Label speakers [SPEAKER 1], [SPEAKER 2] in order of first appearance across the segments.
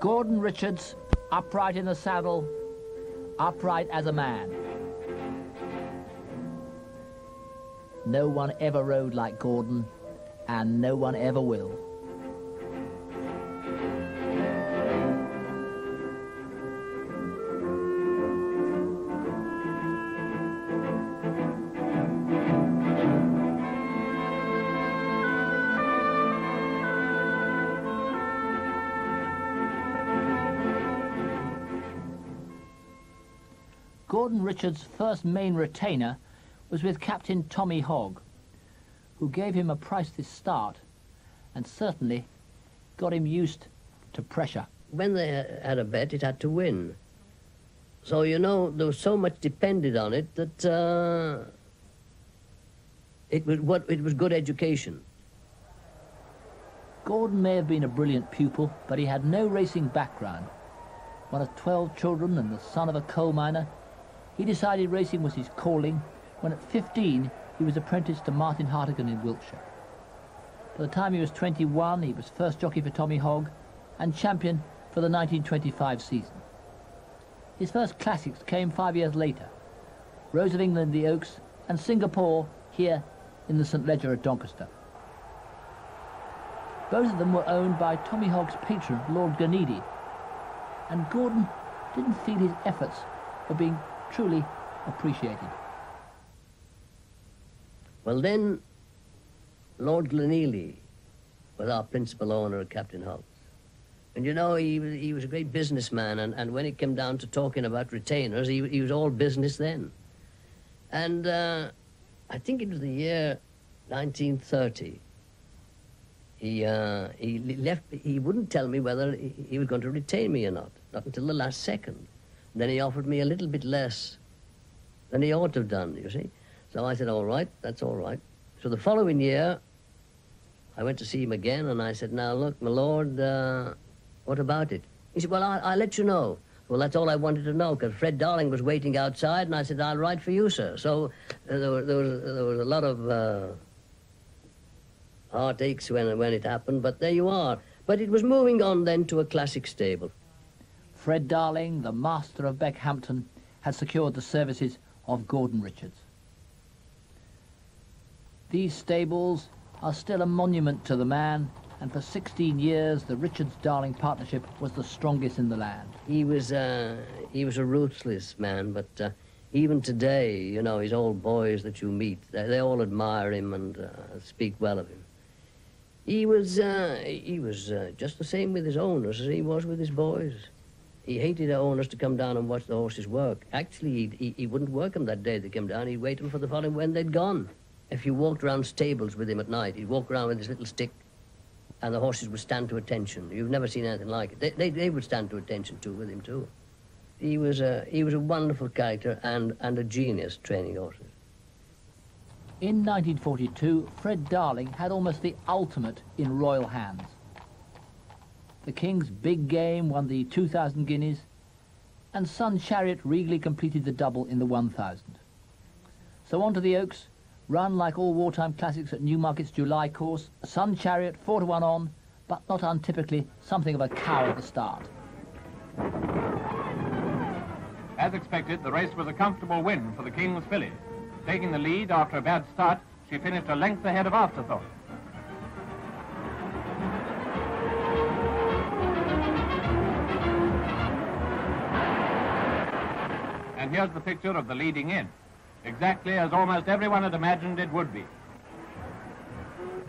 [SPEAKER 1] Gordon Richards, upright in the saddle, upright as a man. No one ever rode like Gordon, and no one ever will. Gordon Richards' first main retainer was with Captain Tommy Hogg, who gave him a priceless start and certainly got him used to pressure.
[SPEAKER 2] When they had a bet, it had to win. So, you know, there was so much depended on it that it was good education.
[SPEAKER 1] Gordon may have been a brilliant pupil, but he had no racing background. One of 12 children and the son of a coal miner, he decided racing was his calling when at 15 he was apprenticed to Martin Hartigan in Wiltshire. By the time he was 21, he was first jockey for Tommy Hogg and champion for the 1925 season. His first classics came 5 years later, Rose of England, the Oaks, and Singapore here in the St. Leger at Doncaster. Both of them were owned by Tommy Hogg's patron, Lord Gleneady, and Gordon didn't feel his efforts were being truly appreciated.
[SPEAKER 2] Well, then, Lord Gleneady was our principal owner of Captain Hogg's. And, you know, he was a great businessman, and when it came down to talking about retainers, he was all business then. And I think it was the year 1930. He left. He wouldn't tell me whether he was going to retain me or not until the last second. Then he offered me a little bit less than he ought to have done, you see. So I said, all right, that's all right. So the following year, I went to see him again, and I said, now, look, my lord, what about it? He said, well, I'll let you know. Well, that's all I wanted to know, because Fred Darling was waiting outside, and I said, I'll write for you, sir. So there was a lot of heartaches when it happened, but there you are. But it was moving on then to a classic stable.
[SPEAKER 1] Fred Darling, the master of Beckhampton, had secured the services of Gordon Richards. These stables are still a monument to the man, and for 16 years the Richards-Darling partnership was the strongest in the land.
[SPEAKER 2] He was a ruthless man, but even today, you know, his old boys that you meet, they all admire him and speak well of him. He was just the same with his owners as he was with his boys. He hated the owners to come down and watch the horses work. Actually, he wouldn't work them that day they came down. He'd wait them for the following when they'd gone. If you walked around stables with him at night, he'd walk around with his little stick, and the horses would stand to attention. You've never seen anything like it. They would stand to attention, too, with him, too. He was a wonderful character and a genius training horses.
[SPEAKER 1] In 1942, Fred Darling had almost the ultimate in royal hands. The King's Big Game won the 2,000 guineas, and Sun Chariot regally completed the double in the 1,000. So on to the Oaks, run like all wartime classics at Newmarket's July course. Sun Chariot 4-1 on, but not untypically something of a cow at the start.
[SPEAKER 3] As expected, the race was a comfortable win for the King's filly. Taking the lead after a bad start, she finished a length ahead of Afterthought. And here's the picture of the leading in, exactly as almost everyone had imagined it would be.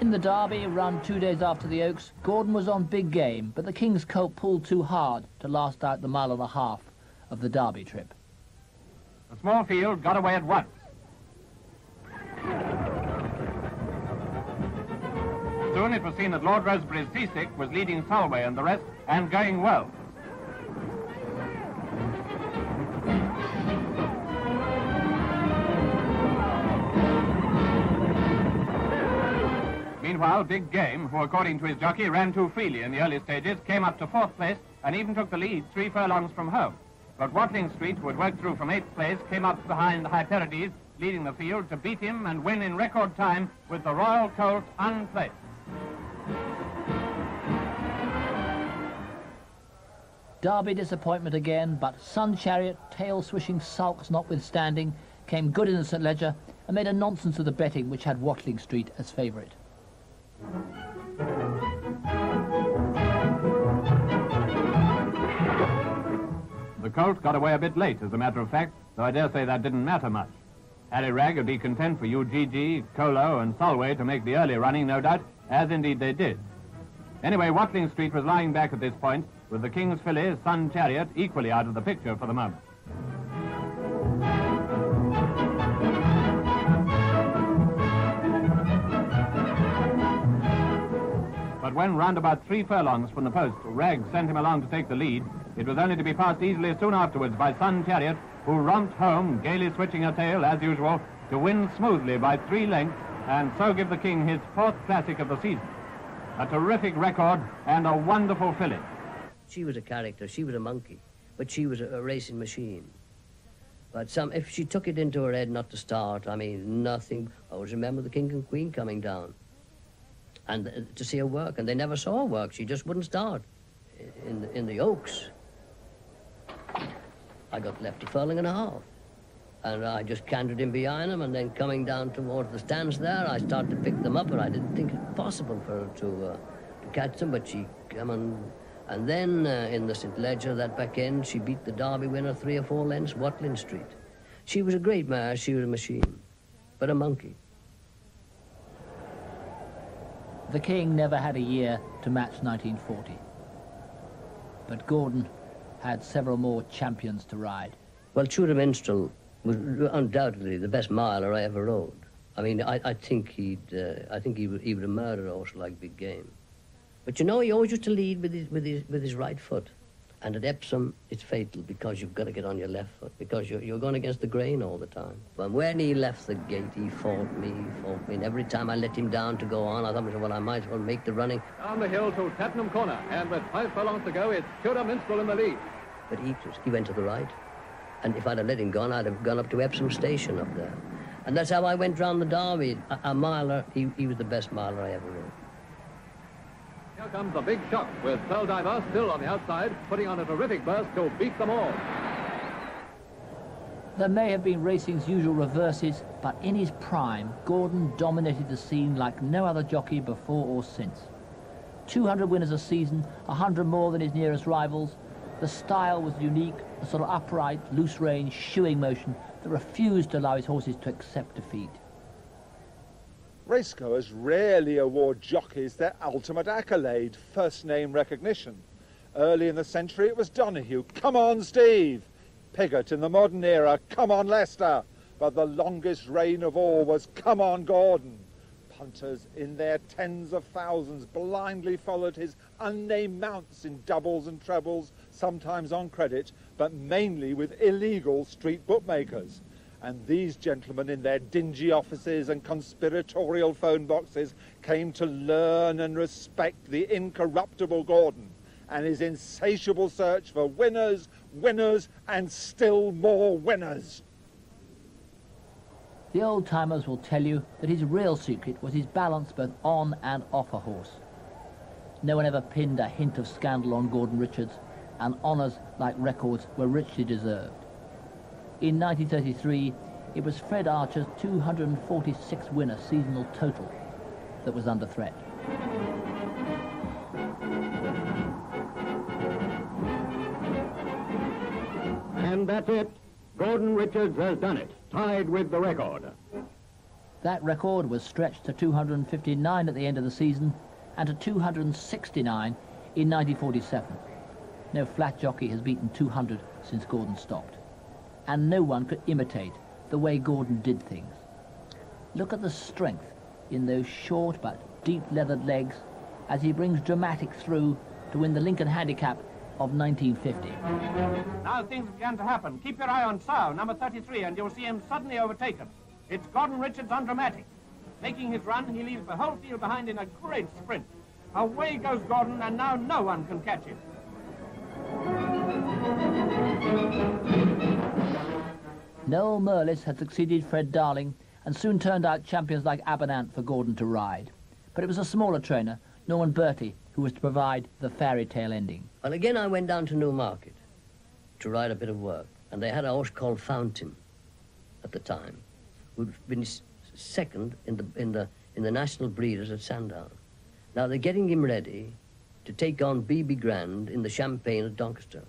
[SPEAKER 1] In the Derby, run 2 days after the Oaks, Gordon was on Big Game, but the King's colt pulled too hard to last out the mile and a half of the Derby trip.
[SPEAKER 3] The small field got away at once. Soon it was seen that Lord Rosebery's Seasick was leading Solway and the rest, and going well. Meanwhile, Big Game, who according to his jockey ran too freely in the early stages, came up to 4th place and even took the lead 3 furlongs from home. But Watling Street, who had worked through from 8th place, came up behind Hyperides, leading the field to beat him and win in record time with the Royal Colt unplaced.
[SPEAKER 1] Derby disappointment again, but Sun Chariot, tail-swishing sulks notwithstanding, came good in the St. Leger and made a nonsense of the betting which had Watling Street as favourite.
[SPEAKER 3] The colt got away a bit late, as a matter of fact, though I dare say that didn't matter much. Harry Ragg would be content for UGG, Colo and Solway to make the early running, no doubt, as indeed they did. Anyway, Watling Street was lying back at this point, with the King's filly, Sun Chariot, equally out of the picture for the moment. But when round about 3 furlongs from the post, Ragg sent him along to take the lead, it was only to be passed easily soon afterwards by Sun Chariot, who romped home, gaily switching her tail, as usual, to win smoothly by 3 lengths, and so give the King his 4th classic of the season. A terrific record and a wonderful filly.
[SPEAKER 2] She was a character, she was a monkey, but she was a racing machine. But if she took it into her head not to start, I mean, nothing. I always remember the King and Queen coming down and to see her work, and they never saw her work. She just wouldn't start in the Oaks. I got left a furlong and a half, and I just cantered in behind them, and then coming down towards the stands there, I started to pick them up, and I didn't think it possible for her to catch them, but she came on. And then in the St. Leger, that back end, she beat the Derby winner 3 or 4 lengths, Watling Street. She was a great mare, she was a machine, but a monkey.
[SPEAKER 1] The King never had a year to match 1940. But Gordon had several more champions to ride.
[SPEAKER 2] Well, Tudor Minstrel was undoubtedly the best miler I ever rode. I mean, I think he would have murdered a horse like Big Game. But you know, he always used to lead with his right foot. And at Epsom, it's fatal because you've got to get on your left foot because you're going against the grain all the time. But when he left the gate, he fought me. And every time I let him down to go on, I thought, well, I might as well make the running.
[SPEAKER 4] Down the hill to Tattenham Corner, and with 5 furlongs to go, it's Tudor Minstrel in the lead.
[SPEAKER 2] But he went to the right. And if I'd have let him go, I'd have gone up to Epsom Station up there. And that's how I went round the Derby. A miler, he was the best miler I ever rode.
[SPEAKER 4] Here comes a big shock with Pearl Diver still on the outside, putting on a terrific burst to beat them all.
[SPEAKER 1] There may have been racing's usual reverses, but in his prime, Gordon dominated the scene like no other jockey before or since. 200 winners a season, 100 more than his nearest rivals. The style was unique, a sort of upright, loose-range, shoeing motion that refused to allow his horses to accept defeat.
[SPEAKER 5] Racegoers rarely award jockeys their ultimate accolade, first-name recognition. Early in the century, it was Donahue, come on, Steve. Piggott in the modern era, come on, Lester. But the longest reign of all was, come on, Gordon. Punters in their tens of thousands blindly followed his unnamed mounts in doubles and trebles, sometimes on credit, but mainly with illegal street bookmakers. And these gentlemen in their dingy offices and conspiratorial phone boxes came to learn and respect the incorruptible Gordon and his insatiable search for winners, winners, and still more winners.
[SPEAKER 1] The old-timers will tell you that his real secret was his balance both on and off a horse. No one ever pinned a hint of scandal on Gordon Richards, and honours like records were richly deserved. In 1933, it was Fred Archer's 246 winner seasonal total that was under threat.
[SPEAKER 4] And that's it. Gordon Richards has done it, tied with the record.
[SPEAKER 1] That record was stretched to 259 at the end of the season and to 269 in 1947. No flat jockey has beaten 200 since Gordon stopped. And no one could imitate the way Gordon did things. Look at the strength in those short but deep leathered legs as he brings dramatic through to win the Lincoln Handicap of 1950.
[SPEAKER 3] Now things began to happen. Keep your eye on Sao, number 33, and you'll see him suddenly overtaken. It's Gordon Richards on dramatic. Making his run, he leaves the whole field behind in a great sprint. Away goes Gordon, and now no one can catch him.
[SPEAKER 1] Noel Merlis had succeeded Fred Darling and soon turned out champions like Abernant for Gordon to ride. But it was a smaller trainer, Norman Bertie, who was to provide the fairy tale ending.
[SPEAKER 2] Well, again, I went down to Newmarket to ride a bit of work, and they had a horse called Fountain at the time, who'd been second in the national breeders at Sandown. Now they're getting him ready to take on BB Grand in the Champagne at Doncaster.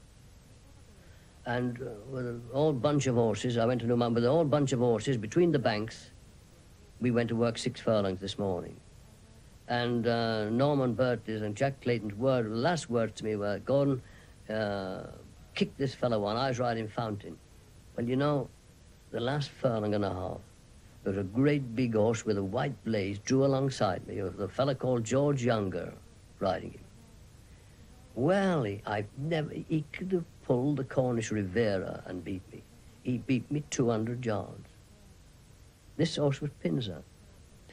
[SPEAKER 2] And with a whole bunch of horses, I went to Newmarket with a whole bunch of horses between the banks. We went to work 6 furlongs this morning. And Norman Burtley's and Jack Clayton's last words to me were, Gordon, kick this fellow on. I was riding Fountain. Well, you know, the last furlong and a half, there was a great big horse with a white blaze drew alongside me, with a fellow called George Younger riding him. Well, he could have pulled the Cornish Rivera and beat me. He beat me 200 yards. This horse was Pinzer.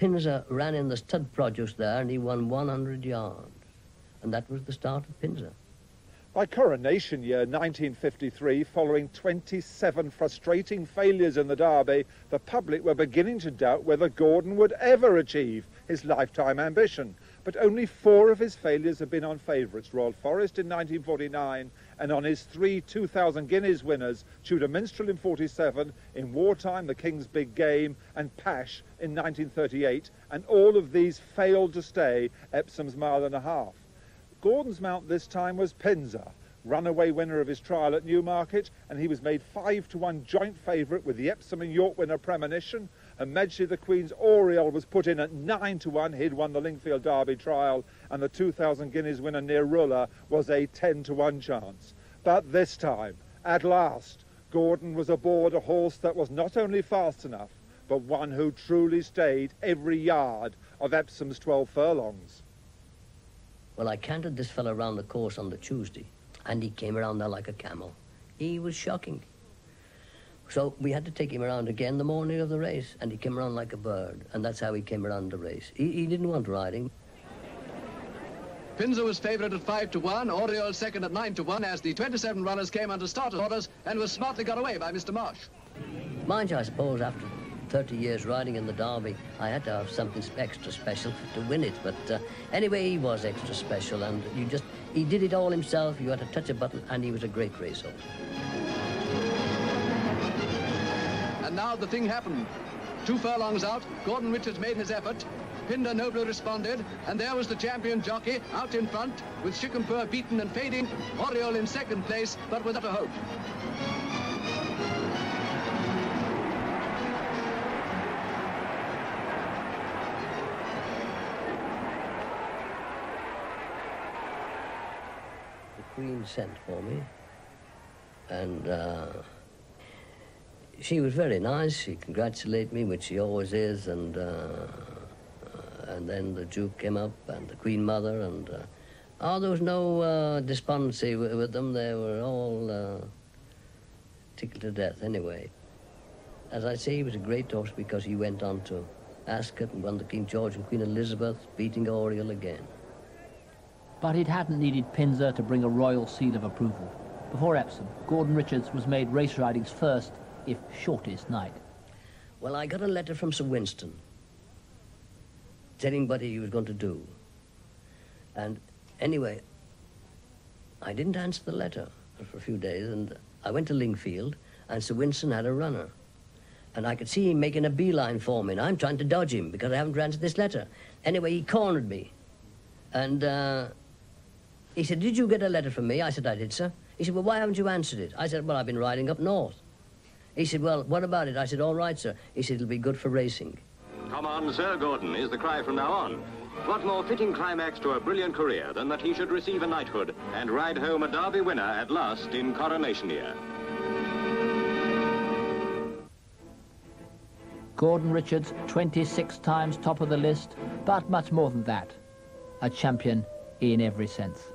[SPEAKER 2] Pinzer ran in the stud produce there and he won 100 yards. And that was the start of Pinzer.
[SPEAKER 5] By coronation year 1953, following 27 frustrating failures in the Derby, the public were beginning to doubt whether Gordon would ever achieve his lifetime ambition. But only 4 of his failures have been on favourites: Royal Forest in 1949, and on his 3 2,000 guineas winners, Tudor Minstrel in 47, in Wartime, The King's Big Game, and Pash in 1938, and all of these failed to stay Epsom's mile and a half. Gordon's mount this time was Pinzer, runaway winner of his trial at Newmarket, and he was made 5-1 joint favourite with the Epsom and York winner Premonition, and Medgley the Queen's Oriole was put in at 9-1. He'd won the Lingfield Derby trial, and the 2,000 guineas winner near Ruller was a 10-1 chance. But this time, at last, Gordon was aboard a horse that was not only fast enough, but one who truly stayed every yard of Epsom's 12 furlongs.
[SPEAKER 2] Well, I cantered this fellow around the course on the Tuesday, and he came around there like a camel. He was shocking. So we had to take him around again the morning of the race, and he came around like a bird, and that's how he came around the race. He didn't want riding.
[SPEAKER 4] Pinzer was favourite at 5-1, Oriole second at 9-1, as the 27 runners came under starter's orders and was smartly got away by Mr. Marsh.
[SPEAKER 2] Mind you, I suppose after 30 years riding in the Derby, I had to have something extra special to win it. But anyway, he was extra special, and he did it all himself. You had to touch a button, and he was a great racehorse.
[SPEAKER 4] And now the thing happened. 2 furlongs out, Gordon Richards made his effort. Pinder nobly responded, and there was the champion jockey out in front, with Shikampur beaten and fading, Oriole in second place, but without a hope.
[SPEAKER 2] Queen sent for me, and she was very nice. She congratulated me, which she always is, and then the Duke came up, and the Queen Mother, and there was no despondency with them. They were all tickled to death anyway. As I say, he was a great horse because he went on to Ascot and won the King George and Queen Elizabeth, beating Oriole again.
[SPEAKER 1] But it hadn't needed Pinzer to bring a royal seal of approval. Before Epsom, Gordon Richards was made race riding's first, if shortest, knight.
[SPEAKER 2] Well, I got a letter from Sir Winston telling what he was going to do. And anyway, I didn't answer the letter for a few days, and I went to Lingfield, and Sir Winston had a runner. And I could see him making a beeline for me, and I'm trying to dodge him because I haven't answered this letter. Anyway, he cornered me. And he said, "Did you get a letter from me?" I said, "I did, sir." He said, "Well, why haven't you answered it?" I said, "Well, I've been riding up north." He said, "Well, what about it?" I said, "All right, sir." He said, "It'll be good for racing."
[SPEAKER 6] Come on, Sir Gordon, is the cry from now on. What more fitting climax to a brilliant career than that he should receive a knighthood and ride home a Derby winner at last in coronation year?
[SPEAKER 1] Gordon Richards, 26 times top of the list, but much more than that. A champion in every sense.